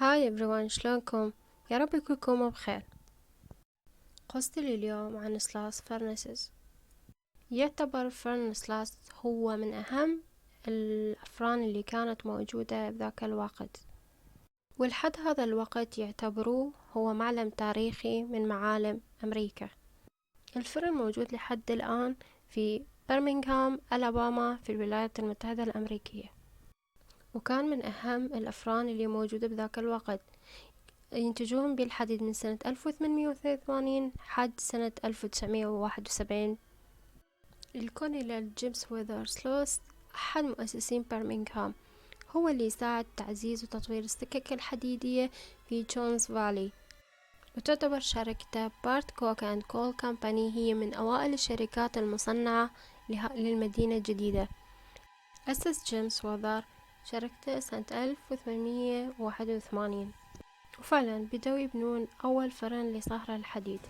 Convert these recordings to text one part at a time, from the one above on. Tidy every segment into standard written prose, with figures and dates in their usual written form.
هاي everyone، شلونكم؟ يا رب كلكم بخير. قصتي اليوم عن سلاس فرنسز. يعتبر فرنسلاس هو من أهم الأفران اللي كانت موجودة بذاك الوقت، ولحد هذا الوقت يعتبروه هو معلم تاريخي من معالم أمريكا. الفرن موجود لحد الآن في برمنغهام ألاباما في الولايات المتحدة الأمريكية، وكان من أهم الأفران اللي موجودة بذاك الوقت. ينتجون بالحديد من سنة 1883 حد سنة 1971. الكولونيل جيمس ويذرسلوس أحد مؤسسين برمنغهام، هو اللي ساعد تعزيز وتطوير السكك الحديدية في جونز فالي، وتعتبر شركته بارت كوك أند كول كامباني هي من أوائل الشركات المصنعة للمدينة الجديدة. أسس جيمس ويذر شركته سنة 1881، وفعلا بدأوا يبنون أول فرن لصهر الحديد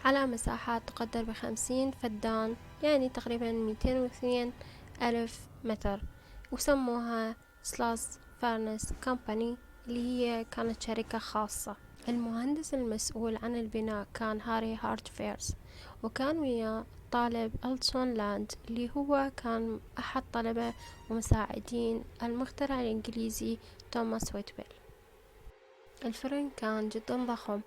على مساحة تقدر ب50 فدان، يعني تقريبا 202 ألف متر، وسموها سلاس فارنس كامباني اللي هي كانت شركة خاصة. المهندس المسؤول عن البناء كان هاري هارتفيرز، وكان وياه طالب ألسون لاند اللي هو كان أحد طلبة ومساعدين المخترع الإنجليزي توماس ويتبل. الفرن كان جدا ضخم،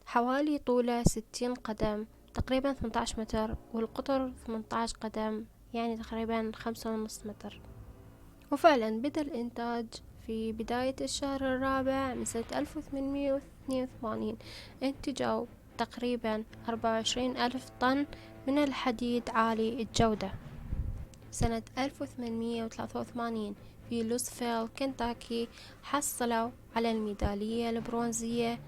حوالي طوله 60 قدم تقريبا 18 متر، والقطر 18 قدم يعني تقريبا 5.5 متر. وفعلا بدأ الإنتاج في بداية الشهر الرابع من سنة 1882. انتجوا تقريبا 24 ألف طن من الحديد عالي الجودة. سنة 1883 في لوسفيل كنتاكي حصلوا على الميدالية البرونزية.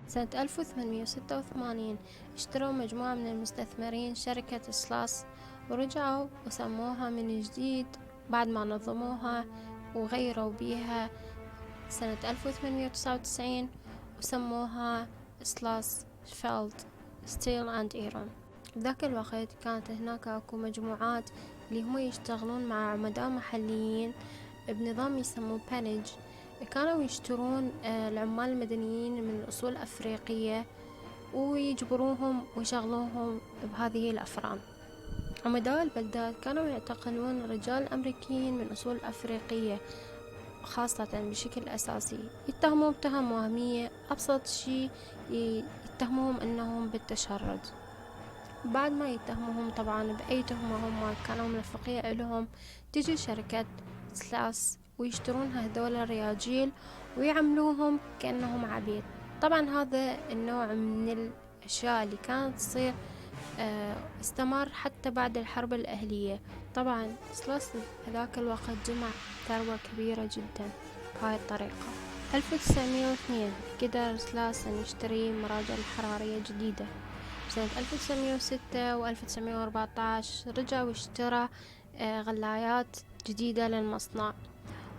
سنة 1886 اشتروا مجموعة من المستثمرين شركة سلاس، ورجعوا وسموها من جديد بعد ما نظموها وغيروا بيها سنة 1899 وسموها سلاس فيلد ستيل اند ايرون. بذاك الوقت كانت هناك اكو مجموعات اللي هم يشتغلون مع عمداء محليين بنظام يسموه بانج، كانوا يشترون العمال المدنيين من الأصول الأفريقية ويجبروهم ويشغلوهم بهذه الأفران. عمداء البلدات كانوا يعتقلون رجال أمريكيين من أصول أفريقية خاصة بشكل أساسي، يتهمون بتهم وهمية، أبسط شيء يتهموهم أنهم بالتشرد. بعد ما يتهموهم طبعا بأي تهمة هم كانوا ملفقية لهم، تجي شركة سلاس ويشترون هذول الرياجيل ويعملوهم كأنهم عبيد. طبعا هذا النوع من الأشياء اللي كانت تصير استمر حتى بعد الحرب الأهلية. طبعا سلاس هذاك الوقت جمع ثروة كبيرة جدا بهاي الطريقة. 1902 قدر سلاس أن يشتري مراجل حرارية جديدة. سنة 1906 و1914 رجع واشترى غلايات جديدة للمصنع،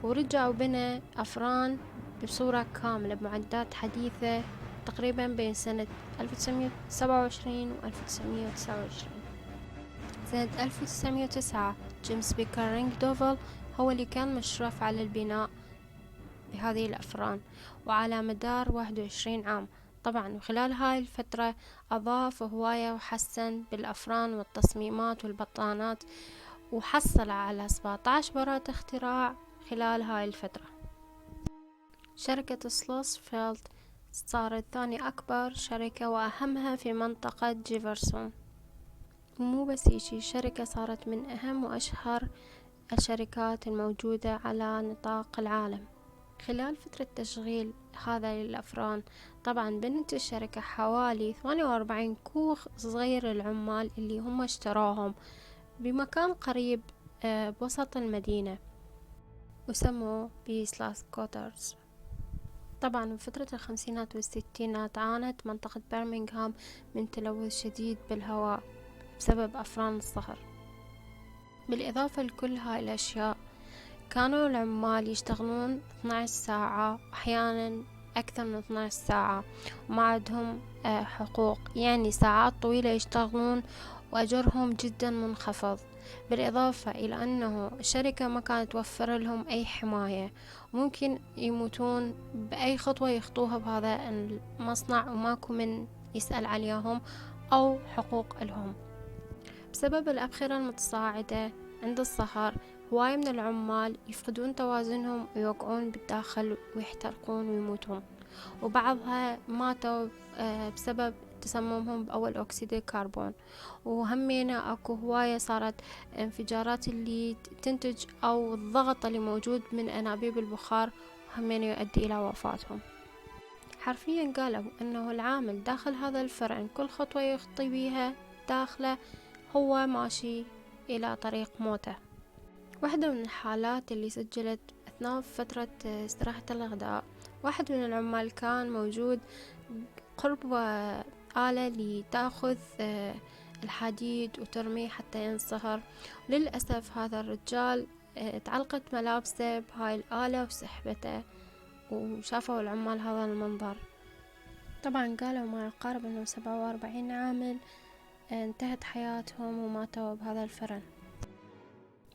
ورجع وبنى أفران بصورة كاملة بمعدات حديثة تقريبا بين سنة 1927 و 1929. سنة 1909 جيمس بيكر رينغدوفل هو اللي كان مشرف على البناء بهذه الأفران، وعلى مدار 21 عام. طبعا وخلال هاي الفترة أضاف هواية وحسن بالأفران والتصميمات والبطانات، وحصل على 17 براءة اختراع خلال هاي الفترة. شركة سلاس فيلد صارت ثاني أكبر شركة وأهمها في منطقة جيفرسون. مو بس هيجي، الشركة صارت من أهم وأشهر الشركات الموجودة على نطاق العالم. خلال فترة تشغيل هذا الأفران طبعا بنت الشركة حوالي 48 كوخ صغير للعمال اللي هم اشتراهم بمكان قريب بوسط المدينة، وسموه بسلاس كوترز. طبعا بفترة الخمسينات والستينات عانت منطقة برمنغهام من تلوث شديد بالهواء بسبب أفران الصهر. بالإضافة لكل هاي الأشياء كانوا العمال يشتغلون 12 ساعة، أحيانا أكثر من 12 ساعة، وما عندهم حقوق، يعني ساعات طويلة يشتغلون وأجرهم جدا منخفض. بالإضافة إلى أنه الشركة ما كانت توفر لهم أي حماية، ممكن يموتون بأي خطوة يخطوها بهذا المصنع وماكو من يسأل عليهم أو حقوق لهم. بسبب الأبخرة المتصاعدة عند الصهر، هواي من العمال يفقدون توازنهم ويوقعون بالداخل ويحترقون ويموتون، وبعضها ماتوا بسبب تسممهم بأول أكسيد الكربون. وهمينا أكو هواية صارت انفجارات اللي تنتج أو الضغط اللي موجود من أنابيب البخار، وهمينا يؤدي إلى وفاتهم. حرفيا قالوا أنه العامل داخل هذا الفرن كل خطوة يخطي بيها داخله هو ماشي إلى طريق موته. واحدة من الحالات اللي سجلت أثناء فترة استراحة الغداء، واحد من العمال كان موجود قرب آلة لتأخذ الحديد وترميه حتى ينصهر. للأسف هذا الرجال تعلقت ملابسه بهاي الآلة وسحبته، وشافوا العمال هذا المنظر. طبعا قالوا ما يقارب أنه 47 عامل انتهت حياتهم وماتوا بهذا الفرن.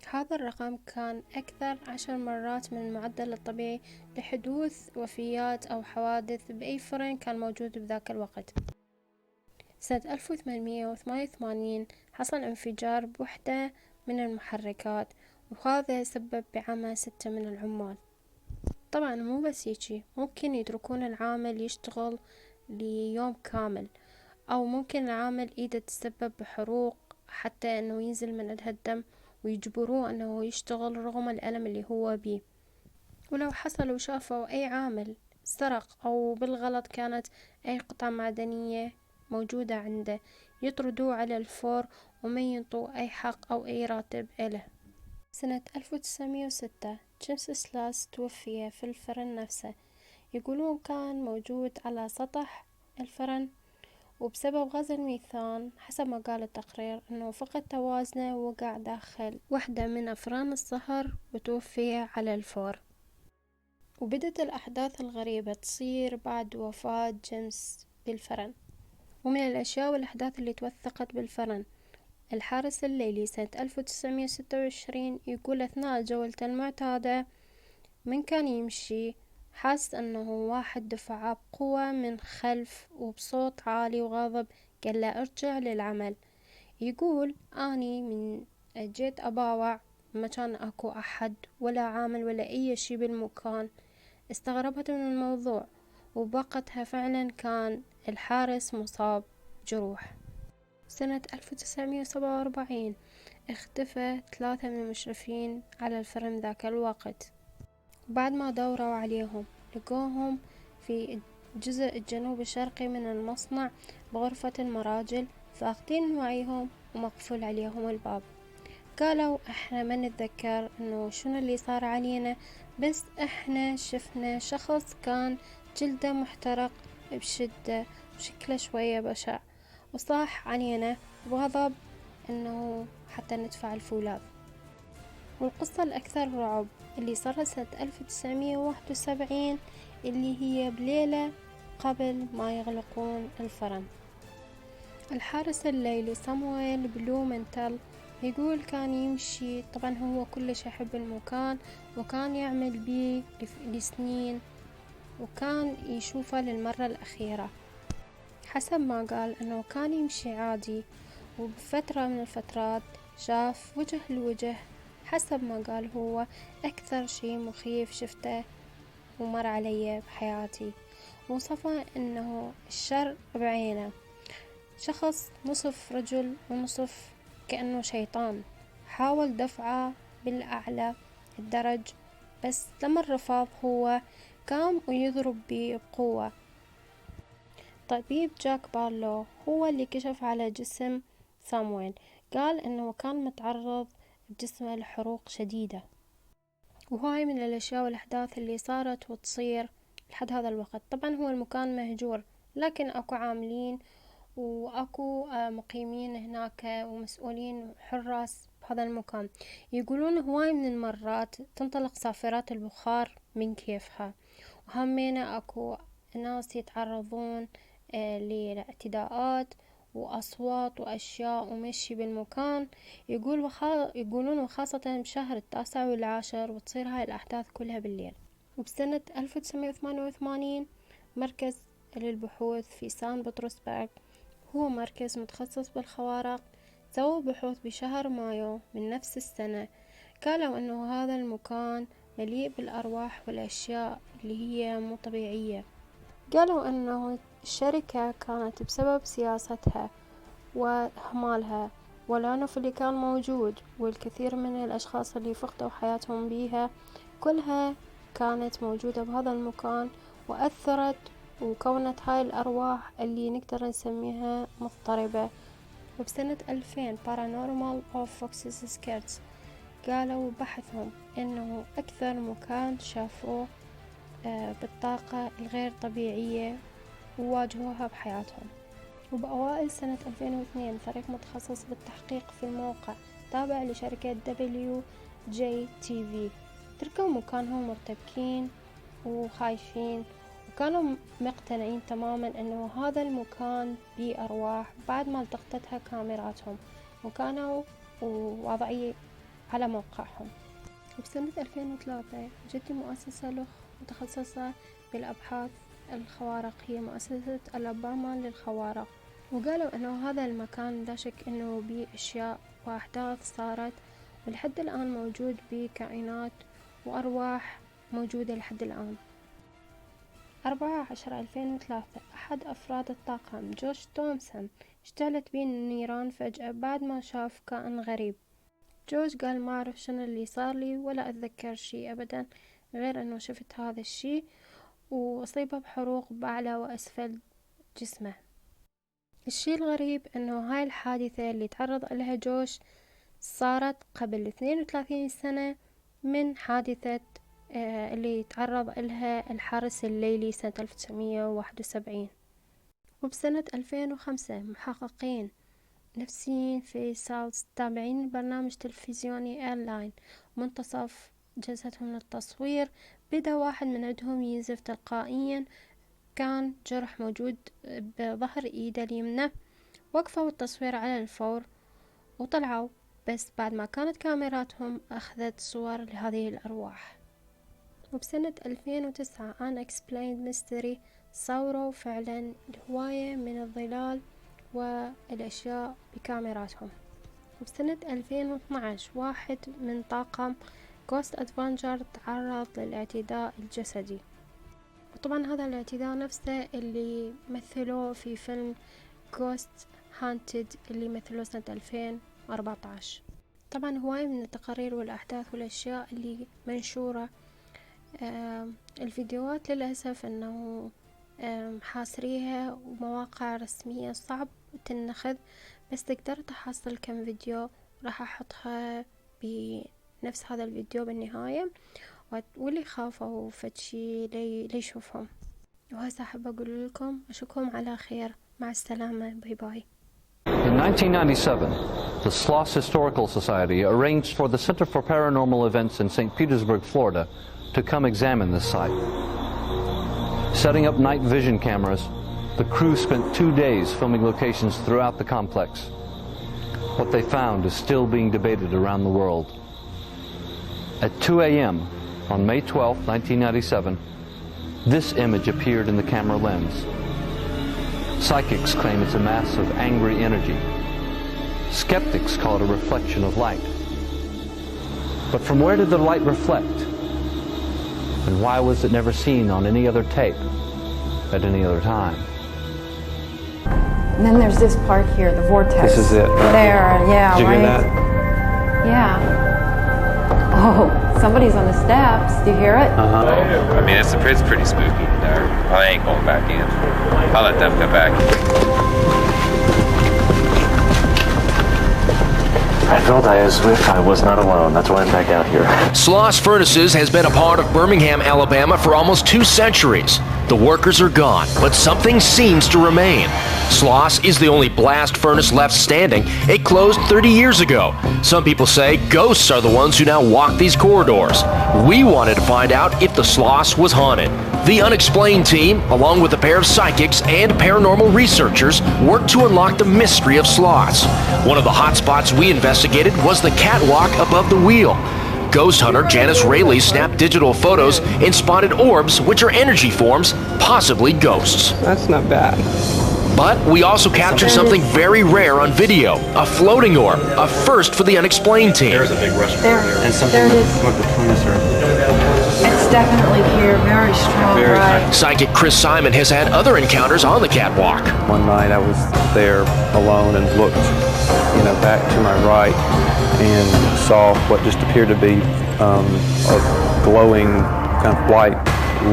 هذا الرقم كان أكثر 10 مرات من المعدل الطبيعي لحدوث وفيات أو حوادث بأي فرن كان موجود بذاك الوقت. سنة 1888 حصل انفجار بوحدة من المحركات، وهذا سبب بعمى 6 من العمال. طبعا مو بس هيجي، ممكن يتركون العامل يشتغل ليوم كامل، أو ممكن العامل إيده تسبب بحروق حتى أنه ينزل من عندها الدم ويجبروه أنه يشتغل رغم الألم اللي هو بيه. ولو حصل وشافوا أي عامل سرق أو بالغلط كانت أي قطعة معدنية موجودة عنده، يطردوه على الفور وما ينطوا أي حق أو أي راتب إله. سنة 1906 جيمس سلاس توفي في الفرن نفسه. يقولون كان موجود على سطح الفرن، وبسبب غاز الميثان حسب ما قال التقرير أنه فقد توازنه ووقع داخل واحدة من أفران الصهر وتوفي على الفور. وبدت الأحداث الغريبة تصير بعد وفاة جيمس بالفرن. ومن الأشياء والأحداث اللي توثقت بالفرن، الحارس الليلي سنة 1926 يقول أثناء جولته المعتادة من كان يمشي حاس أنه واحد دفعه بقوة من خلف وبصوت عالي وغاضب قال له ارجع للعمل. يقول أني من جيت أباوع ما كان أكو أحد ولا عامل ولا أي شي بالمكان. استغربت من الموضوع، وبوقتها فعلا كان الحارس مصاب جروح. سنة 1947 اختفى 3 من المشرفين على الفرن ذاك الوقت. بعد ما دوروا عليهم لقوهم في الجزء الجنوب الشرقي من المصنع بغرفة المراجل، فاقدين وعيهم ومقفول عليهم الباب. قالوا احنا ما نتذكر انه شنو اللي صار علينا، بس احنا شفنا شخص كان جلده محترق بشدة وشكله شوية بشع، وصاح علينا بغضب انه حتى ندفع الفولاذ. والقصة الأكثر رعب اللي صارت سنة 1971 اللي هي بليلة قبل ما يغلقون الفرن. الحارس الليلي سامويل بلومنتل يقول كان يمشي، طبعا هو كلش يحب المكان وكان يعمل بيه لسنين، وكان يشوفه للمرة الأخيرة. حسب ما قال أنه كان يمشي عادي، وبفترة من الفترات شاف وجه لوجه. حسب ما قال هو أكثر شيء مخيف شفته ومر علي بحياتي، وصفه أنه الشر بعينه، شخص نصف رجل ونصف كأنه شيطان. حاول دفعه بالأعلى الدرج، بس لما رفض هو قام ويضرب بيه بقوة. طبيب جاك بارلو هو اللي كشف على جسم سامويل، قال انه كان متعرض بجسمه لحروق شديدة. وهاي من الاشياء والاحداث اللي صارت وتصير لحد هذا الوقت. طبعا هو المكان مهجور، لكن اكو عاملين واكو مقيمين هناك ومسؤولين حراس بهذا المكان. يقولون هواي من المرات تنطلق صافرات البخار من كيفها، وهمينا اكو ناس يتعرضون للاعتداءات وأصوات وأشياء ومشي بالمكان. يقولون وخاصة بشهر 9 و10 وتصير هاي الأحداث كلها بالليل. وبسنة 1988 مركز للبحوث في سان بطرسبرغ، هو مركز متخصص بالخوارق، سووا بحوث بشهر مايو من نفس السنة. قالوا أنه هذا المكان مليء بالأرواح والأشياء اللي هي مو طبيعية. قالوا أنه الشركة كانت بسبب سياستها وإهمالها والعنف اللي كان موجود والكثير من الأشخاص اللي فقدوا حياتهم بيها كلها كانت موجودة بهذا المكان، وأثرت وكونت هاي الأرواح اللي نقدر نسميها مضطربة. وبسنة 2000 Paranormal of Fox's Skirts قالوا بحثهم إنه أكثر مكان شافوه بالطاقة الغير طبيعية وواجهوها بحياتهم. وبأوائل سنة 2002 فريق متخصص بالتحقيق في الموقع تابع لشركة WJTV تركوا مكانهم مرتبكين وخايفين، وكانوا مقتنعين تماما أنه هذا المكان بيه أرواح بعد ما التقطتها كاميراتهم، وكانوا واضعين على موقعهم. وبسنة 2003 جت مؤسسة متخصصة بالأبحاث الخوارق، هي مؤسسة ألاباما للخوارق، وقالوا أنه هذا المكان لا شك أنه بيه أشياء وأحداث صارت ولحد الآن موجود بيه كائنات وأرواح موجودة لحد الآن. 4/10/2003 أحد أفراد الطاقم جوش تومسون اشتعلت بيه النيران فجأة بعد ما شاف كائن غريب. جوش قال ما أعرف شنو اللي صار لي ولا أتذكر شي أبدا غير أنه شفت هذا الشي، وأصيبه بحروق بأعلى وأسفل جسمه. الشي الغريب أنه هاي الحادثة اللي تعرض لها جوش صارت قبل 32 سنة من حادثة اللي تعرض لها الحارس الليلي سنة 1971. وبسنة 2005 محققين نفسيين في سالز تابعين برنامج تلفزيوني إيرلاين منتصف جلستهم للتصوير بدأ واحد من عندهم ينزف تلقائيا، كان جرح موجود بظهر ايده اليمنى. وقفوا التصوير على الفور وطلعوا، بس بعد ما كانت كاميراتهم أخذت صور لهذه الأرواح. وبسنة 2009 Unexplained Mystery صوروا فعلا هواية من الظلال والأشياء بكاميراتهم. وبسنة 2012 واحد من طاقم Ghost Adventure تعرض للاعتداء الجسدي، وطبعا هذا الاعتداء نفسه اللي مثلوه في فيلم Ghost Hunted اللي مثلوه سنة 2014. طبعا هواية من التقارير والأحداث والأشياء اللي منشورة. الفيديوهات للأسف أنه حاصريها ومواقع رسمية صعب تنخذ، بس تقدر تحصل كم فيديو راح أحطها بنفس هذا الفيديو بالنهاية، واللي خافوا فتشي ليشوفهم. وهسا أحب أقول لكم أشوفكم على خير، مع السلامة، باي باي. In 1997, the Sloss Historical Society arranged for the Center for Paranormal Events in St. Petersburg, Florida, to come examine this site. Setting up night vision cameras, the crew spent 2 days filming locations throughout the complex. What they found is still being debated around the world. At 2 a.m. on May 12, 1997, this image appeared in the camera lens. Psychics claim it's a mass of angry energy. Skeptics call it a reflection of light. But from where did the light reflect? And why was it never seen on any other tape at any other time? And then there's this part here, the vortex. This is it. There, yeah, Did you right? hear that? Yeah. Oh, somebody's on the steps. Do you hear it? I mean, it's pretty spooky in there. I ain't going back in. I'll let them come back. I felt as if I was not alone. That's why I'm back out here. Sloss Furnaces has been a part of Birmingham, Alabama for almost 2 centuries. The workers are gone, but something seems to remain. Sloss is the only blast furnace left standing. It closed 30 years ago. Some people say ghosts are the ones who now walk these corridors. We wanted to find out if the Sloss was haunted. The Unexplained team, along with a pair of psychics and paranormal researchers, worked to unlock the mystery of sloths. One of the hot spots we investigated was the catwalk above the wheel. Ghost hunter Janice Rayleigh snapped digital photos and spotted orbs, which are energy forms, possibly ghosts. That's not bad. But we also captured something very rare on video, a floating orb, a first for the Unexplained team. There's a big rush There. And something There it is. went between us. It's definitely here. Very strong. Very Right. Psychic Chris Simon has had other encounters on the catwalk. One night I was there alone and looked, back to my right and saw what just appeared to be a glowing kind of white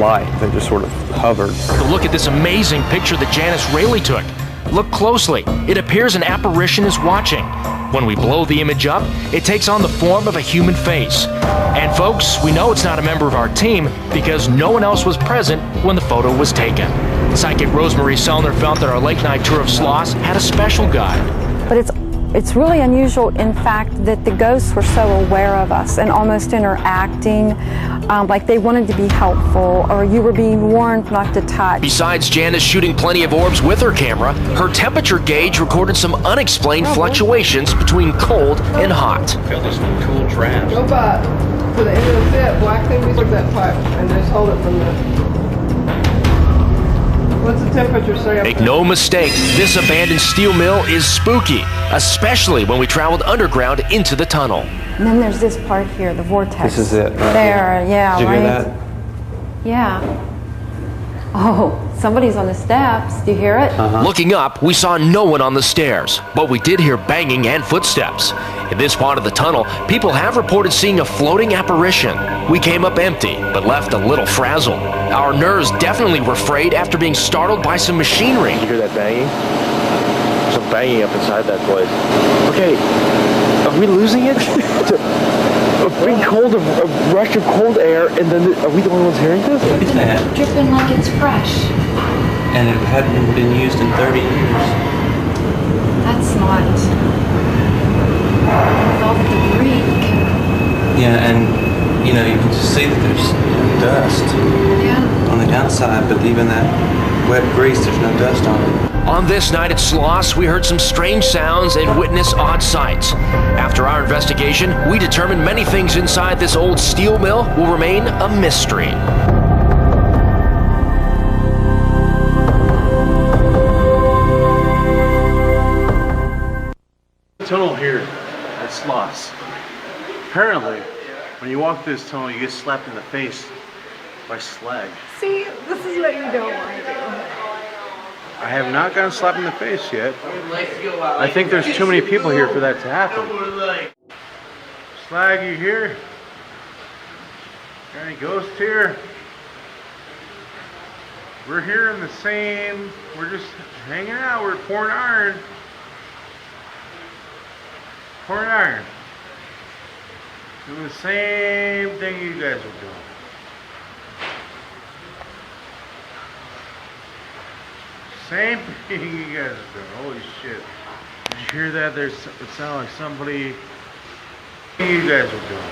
light that just sort of hovered. But look at this amazing picture that Janice Rayleigh took. Look closely. It appears an apparition is watching. When we blow the image up, it takes on the form of a human face. And folks, we know it's not a member of our team because no one else was present when the photo was taken. Psychic Rosemary Sellner felt that our late night tour of sloths had a special guide. But it's really unusual, in fact, that the ghosts were so aware of us and almost interacting like they wanted to be helpful, or you were being warned not to touch. Besides Janice shooting plenty of orbs with her camera, her temperature gauge recorded some unexplained fluctuations between cold and hot. Feel this cool draft. Go back to the end of the set, black thing, look at that pipe, and just hold it from there. What's the temperature say up Make there? no mistake, this abandoned steel mill is spooky, especially when we traveled underground into the tunnel. And then there's this part here, the vortex. This is it. Right There, here. yeah, Did you right. hear that? Yeah. Oh, somebody's on the steps. Do you hear it? Looking up, we saw no one on the stairs, but we did hear banging and footsteps. In this part of the tunnel, people have reported seeing a floating apparition. We came up empty, but left a little frazzled. Our nerves definitely were frayed after being startled by some machinery. You hear that banging? Some banging up inside that place. Okay, are we losing it? It's a big cold, a rush of cold air, and then are we the only ones hearing this? Look at that. Dripping like it's fresh. And it hadn't been used in 30 years. That's not. With all the debris. Yeah, and you can just see that there's dust Yeah. on the outside, but even that wet grease, there's no dust on it. On this night at Sloss, we heard some strange sounds and witnessed odd sights. After our investigation, we determined many things inside this old steel mill will remain a mystery. Tunnel here at Sloss. Apparently, when you walk through this tunnel, you get slapped in the face by slag. See, this is what you don't want to do. I have not gotten slapped in the face yet. I think there's too many people here for that to happen. Slag, you here? Got any ghosts here? We're here in the same, we're just hanging out, we're pouring iron. Pouring iron. Doing the same thing you guys are doing. Same thing you guys are doing. Holy shit. Did you hear that? It sounded like somebody you guys are doing.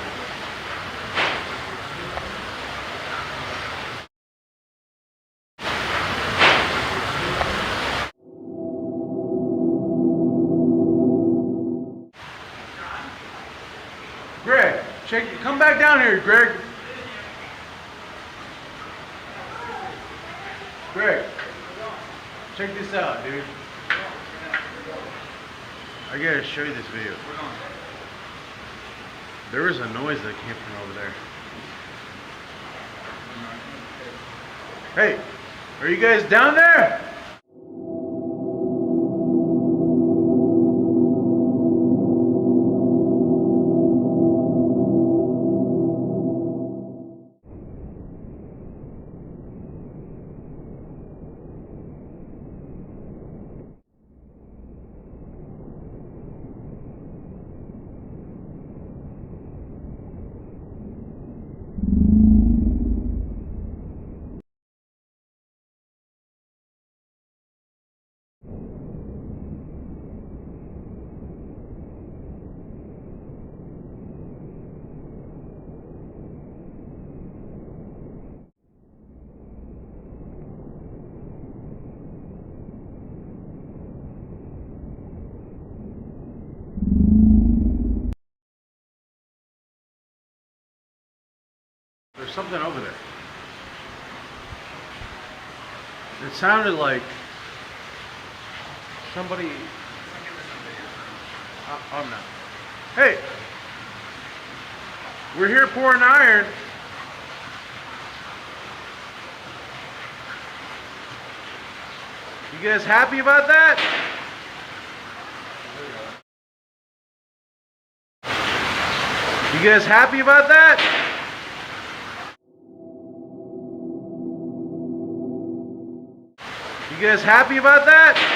Greg, come back down here, Greg. Greg, check this out, dude. I gotta show you this video. There was a noise that came from over there. Hey, are you guys down there? something over there. It sounded like somebody. I'm not. Hey, we're here pouring iron. You guys happy about that? You guys happy about that? You guys happy about that?